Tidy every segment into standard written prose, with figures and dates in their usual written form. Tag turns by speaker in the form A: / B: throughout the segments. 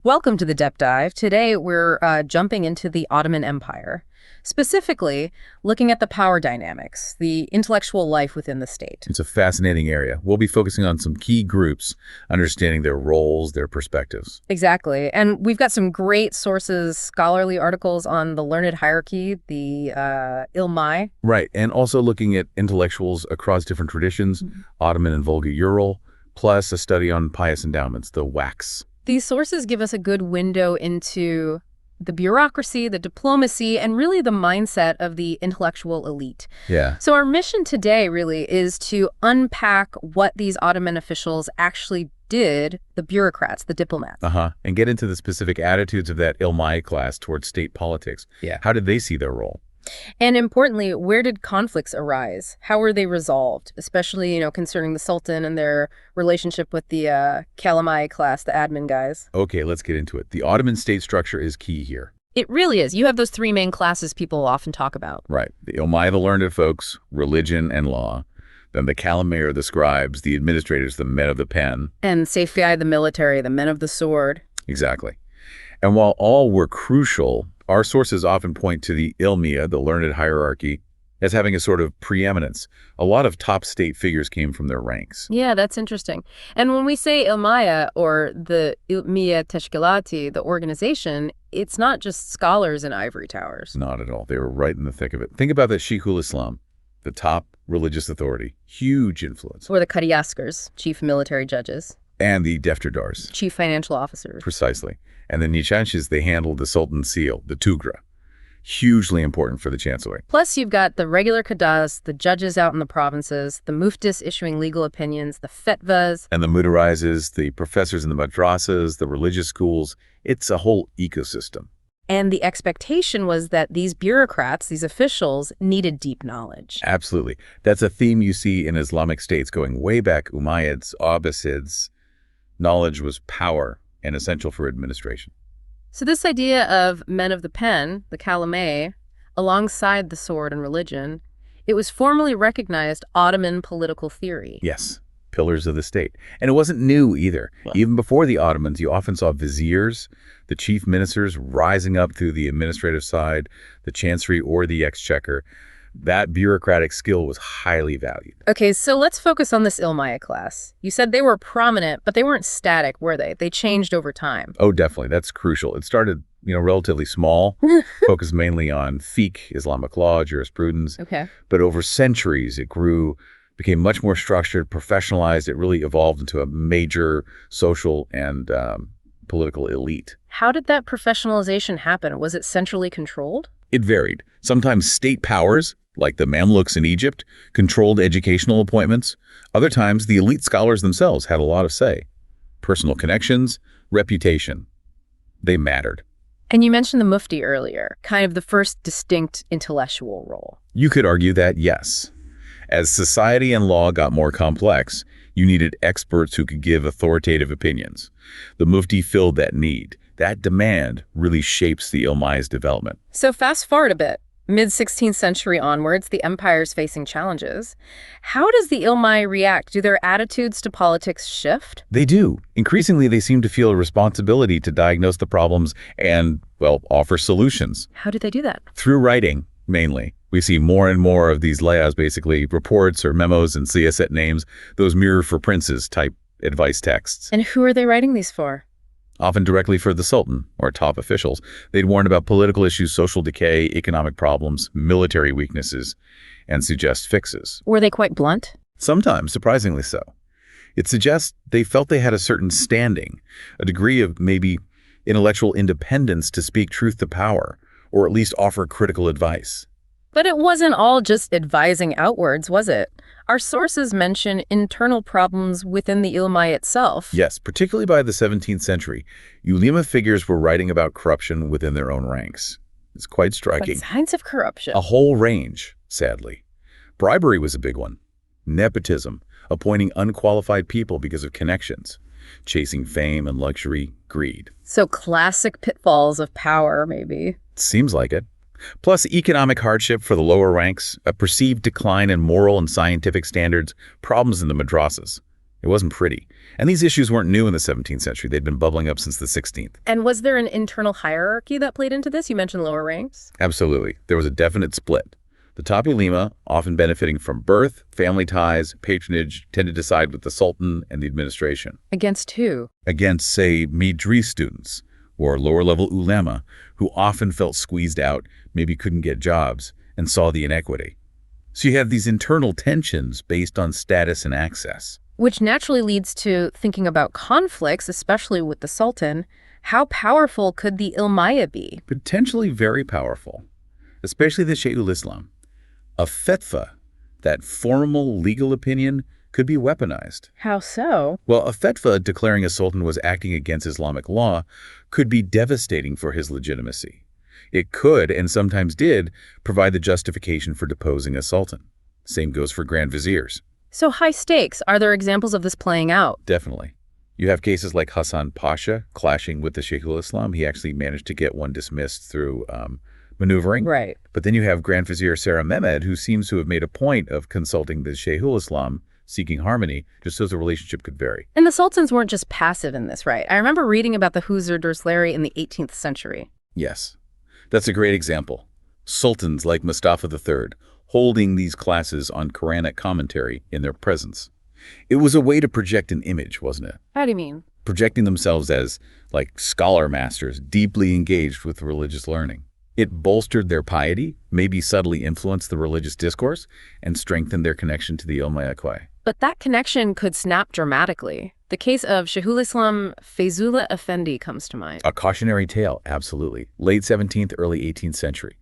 A: Welcome to the Depth Dive. Today we're jumping into the Ottoman Empire, specifically looking at the power dynamics, the intellectual life within the state.
B: It's a fascinating area. We'll be focusing on some key groups, understanding their roles, their perspectives.
A: Exactly. And we've got some great sources, scholarly articles on the learned hierarchy, the Ilmiyye.
B: Right, and also looking at intellectuals across different traditions, Ottoman and Volga-Ural, plus a study on pious endowments, the wax.
A: These sources give us a good window into the bureaucracy, the diplomacy, and really the mindset of the intellectual elite.
B: Yeah.
A: So our mission today really is to unpack what these Ottoman officials actually did, the bureaucrats, the diplomats.
B: And get into the specific attitudes of that Ilmiyye class towards state politics.
A: Yeah.
B: How did they see their role?
A: And importantly, where did conflicts arise? How were they resolved? Especially, concerning the Sultan and their relationship with the Kalemiyye class, the admin guys.
B: Okay, let's get into it. The Ottoman state structure is key here.
A: It really is. You have those three main classes people often talk about.
B: Right. The Ilmiyye, the learned folks, religion and law. Then the Kalemiyye are the scribes, the administrators, the men of the pen.
A: And Seyfiyye, the military, the men of the sword.
B: Exactly. And while all were crucial, our sources often point to the Ilmiyye, the learned hierarchy, as having a sort of preeminence. A lot of top state figures came from their ranks.
A: Yeah, that's interesting. And when we say Ilmiyye, or the Ilmiyye Teşkilatı, the organization, it's not just scholars in ivory towers.
B: Not at all. They were right in the thick of it. Think about the Sheikhul Islam, the top religious authority. Huge influence.
A: Or the Kadiaskers, chief military judges.
B: And the Defterdars.
A: Chief financial officers.
B: Precisely. And the Nishanshis, they handled the Sultan's seal, the Tugra. Hugely important for the chancellery.
A: Plus, you've got the regular Qadas, the judges out in the provinces, the muftis issuing legal opinions, the fetvas.
B: And the mudarizes, the professors in the madrasas, the religious schools. It's a whole ecosystem.
A: And the expectation was that these bureaucrats, these officials, needed deep knowledge.
B: Absolutely. That's a theme you see in Islamic states going way back, Umayyads, Abbasids. Knowledge was power and essential for administration.
A: So this idea of men of the pen, the Kalemiyye, alongside the sword and religion, it was formally recognized Ottoman political theory.
B: Yes, pillars of the state. And it wasn't new either. Well, even before the Ottomans, you often saw viziers, the chief ministers rising up through the administrative side, the chancery or the exchequer. That bureaucratic skill was highly valued.
A: Okay, so let's focus on this Ilmiyye class. You said they were prominent, but they weren't static, were they? They changed over time.
B: Oh, definitely. That's crucial. It started, relatively small, focused mainly on fiqh, Islamic law, jurisprudence.
A: Okay.
B: But over centuries, it grew, became much more structured, professionalized. It really evolved into a major social and political elite.
A: How did that professionalization happen? Was it centrally controlled?
B: It varied. Sometimes state powers, like the Mamluks in Egypt, controlled educational appointments. Other times, the elite scholars themselves had a lot of say. Personal connections, reputation, they mattered.
A: And you mentioned the mufti earlier, kind of the first distinct intellectual role.
B: You could argue that, yes. As society and law got more complex, you needed experts who could give authoritative opinions. The mufti filled that need. That demand really shapes the Ilmiyye's development.
A: So fast forward a bit. Mid-16th century onwards, the empire's facing challenges. How does the Ilmiyye react? Do their attitudes to politics shift?
B: They do. Increasingly, they seem to feel a responsibility to diagnose the problems and, offer solutions.
A: How do they do that?
B: Through writing, mainly. We see more and more of these layas, basically reports or memos and siyaset names, those mirror for princes type advice texts.
A: And who are they writing these for?
B: Often directly for the Sultan or top officials. They'd warn about political issues, social decay, economic problems, military weaknesses, and suggest fixes.
A: Were they quite blunt?
B: Sometimes, surprisingly so. It suggests they felt they had a certain standing, a degree of maybe intellectual independence to speak truth to power, or at least offer critical advice.
A: But it wasn't all just advising outwards, was it? Our sources mention internal problems within the Ilmiyye itself.
B: Yes, particularly by the 17th century, ulema figures were writing about corruption within their own ranks. It's quite striking.
A: What signs of corruption?
B: A whole range, sadly. Bribery was a big one. Nepotism, appointing unqualified people because of connections. Chasing fame and luxury, greed.
A: So classic pitfalls of power, maybe.
B: Seems like it. Plus economic hardship for the lower ranks, a perceived decline in moral and scientific standards, problems in the madrasas. It wasn't pretty. And these issues weren't new in the 17th century. They'd been bubbling up since the 16th.
A: And was there an internal hierarchy that played into this? You mentioned lower ranks.
B: Absolutely. There was a definite split. The top ulema, often benefiting from birth, family ties, patronage, tended to side with the sultan and the administration.
A: Against who?
B: Against, say, Midri students, or lower-level ulema, who often felt squeezed out, maybe couldn't get jobs, and saw the inequity. So you have these internal tensions based on status and access.
A: Which naturally leads to thinking about conflicts, especially with the sultan. How powerful could the Ilmiyye be?
B: Potentially very powerful, especially the Shaykhul Islam. A fetwa, that formal legal opinion, could be weaponized.
A: How so?
B: Well, a fetwa declaring a sultan was acting against Islamic law could be devastating for his legitimacy. It could, and sometimes did, provide the justification for deposing a sultan. Same goes for grand viziers.
A: So high stakes. Are there examples of this playing out?
B: Definitely. You have cases like Hassan Pasha clashing with the Shaykhul Islam. He actually managed to get one dismissed through maneuvering.
A: Right.
B: But then you have Grand Vizier Sarah Mehmed, who seems to have made a point of consulting the Shaykhul Islam, seeking harmony, just so the relationship could vary.
A: And the sultans weren't just passive in this, right? I remember reading about the Huzur Dursleri in the 18th century.
B: Yes. That's a great example. Sultans like Mustafa III holding these classes on Quranic commentary in their presence. It was a way to project an image, wasn't it?
A: How do you mean?
B: Projecting themselves as, like, scholar masters deeply engaged with religious learning. It bolstered their piety, maybe subtly influenced the religious discourse, and strengthened their connection to the Ilmiyye.
A: But that connection could snap dramatically. The case of Shaykhul Islam Feyzullah Effendi comes to mind.
B: A cautionary tale, absolutely. Late 17th, early 18th century.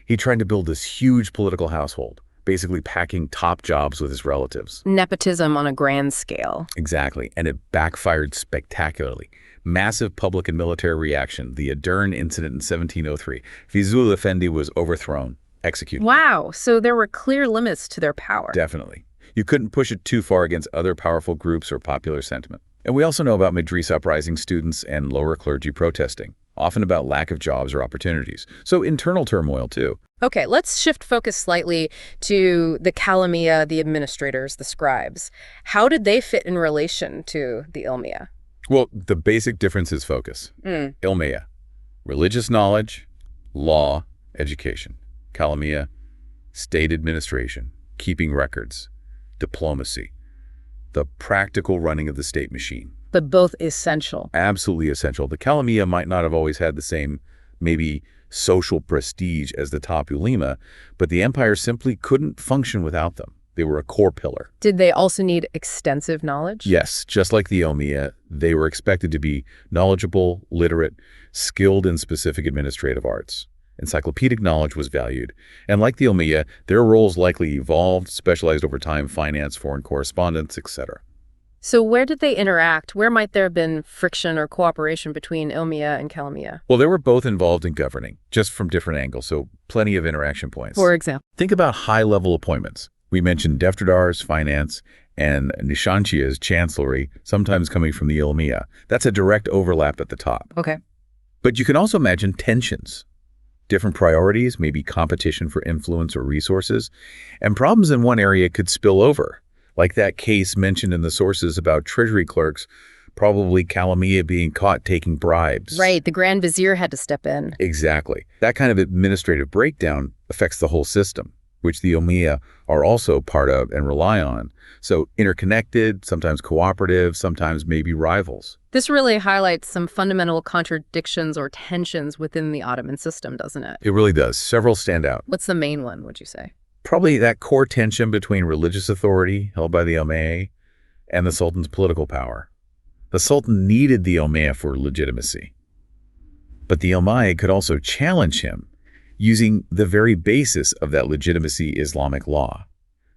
B: He tried to build this huge political household, basically packing top jobs with his relatives.
A: Nepotism on a grand scale.
B: Exactly, and it backfired spectacularly. Massive public and military reaction, the Adern incident in 1703. Feyzullah Effendi was overthrown, executed.
A: Wow, so there were clear limits to their power.
B: Definitely. You couldn't push it too far against other powerful groups or popular sentiment. And we also know about Madris uprising students and lower clergy protesting, often about lack of jobs or opportunities. So internal turmoil, too.
A: Okay, let's shift focus slightly to the Kalemiyye, the administrators, the scribes. How did they fit in relation to the Ilmiyye?
B: Well, the basic difference is focus. Ilmiyye, religious knowledge, law, education. Kalemiyye, state administration, keeping records, diplomacy, the practical running of the state machine.
A: But both essential.
B: Absolutely essential. The Kalemiyye might not have always had the same, maybe, social prestige as the top ulema, but the empire simply couldn't function without them. They were a core pillar.
A: Did they also need extensive knowledge?
B: Yes, just like the Ilmiyye, they were expected to be knowledgeable, literate, skilled in specific administrative arts. Encyclopedic knowledge was valued, and like the Ilmiyye, their roles likely evolved, specialized over time, finance, foreign correspondence, etc.
A: So where did they interact? Where might there have been friction or cooperation between Ilmiyye and Kalemiyye?
B: Well, they were both involved in governing, just from different angles, so plenty of interaction points.
A: For example?
B: Think about high-level appointments. We mentioned Defterdar's finance and Nishanchiya's chancellery, sometimes coming from the Ilmiyye. That's a direct overlap at the top.
A: Okay.
B: But you can also imagine tensions. Different priorities, maybe competition for influence or resources, and problems in one area could spill over, like that case mentioned in the sources about treasury clerks, probably Kalemiyye being caught taking bribes.
A: Right, the Grand Vizier had to step in.
B: Exactly. That kind of administrative breakdown affects the whole system, which the Ilmiyye are also part of and rely on. So interconnected, sometimes cooperative, sometimes maybe rivals.
A: This really highlights some fundamental contradictions or tensions within the Ottoman system, doesn't it?
B: It really does. Several stand out.
A: What's the main one, would you say?
B: Probably that core tension between religious authority held by the Ilmiyye and the Sultan's political power. The Sultan needed the Ilmiyye for legitimacy. But the Ilmiyye could also challenge him using the very basis of that legitimacy, Islamic law.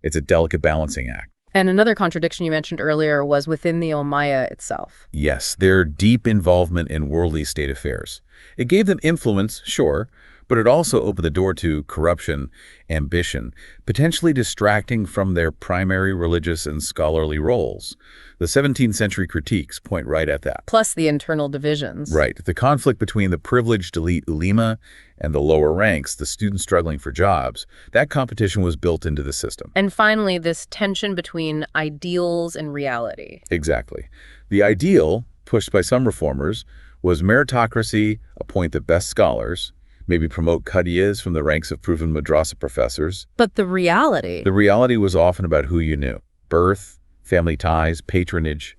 B: It's a delicate balancing act.
A: And another contradiction you mentioned earlier was within the Ilmiyye itself.
B: Yes, their deep involvement in worldly state affairs. It gave them influence, sure, But it also opened the door to corruption, ambition, potentially distracting from their primary religious and scholarly roles. The 17th century critiques point right at that.
A: Plus the internal divisions.
B: Right. The conflict between the privileged elite ulema and the lower ranks, the students struggling for jobs, that competition was built into the system.
A: And finally, this tension between ideals and reality.
B: Exactly. The ideal, pushed by some reformers, was meritocracy, appoint the best scholars, maybe promote qadiyas from the ranks of proven madrasa professors.
A: But the reality?
B: The reality was often about who you knew. Birth, family ties, patronage.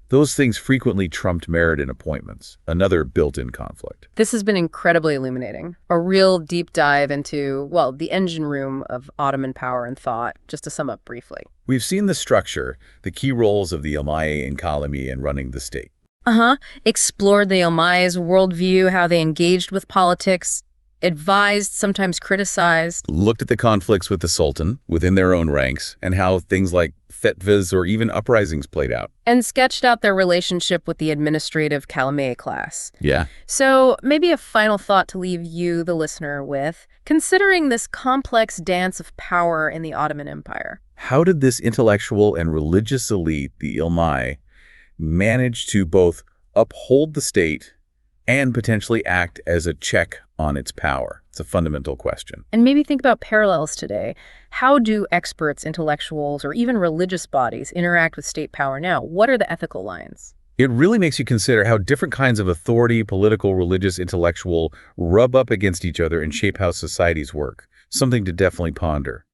B: Those things frequently trumped merit in appointments, another built-in conflict.
A: This has been incredibly illuminating. A real deep dive into, well, the engine room of Ottoman power and thought, just to sum up briefly.
B: We've seen the structure, the key roles of the Ilmiyye and Kalemiyye in running the state.
A: Explored the Ilmiyye's worldview, how they engaged with politics, advised, sometimes criticized.
B: Looked at the conflicts with the Sultan within their own ranks and how things like fetvas or even uprisings played out.
A: And sketched out their relationship with the administrative Kalemiyye class.
B: Yeah.
A: So maybe a final thought to leave you, the listener, with, considering this complex dance of power in the Ottoman Empire.
B: How did this intellectual and religious elite, the Ilmiyye, manage to both uphold the state and potentially act as a check on its power? It's a fundamental question.
A: And maybe think about parallels today. How do experts, intellectuals, or even religious bodies interact with state power now? What are the ethical lines?
B: It really makes you consider how different kinds of authority, political, religious, intellectual, rub up against each other and shape how societies work. Something to definitely ponder.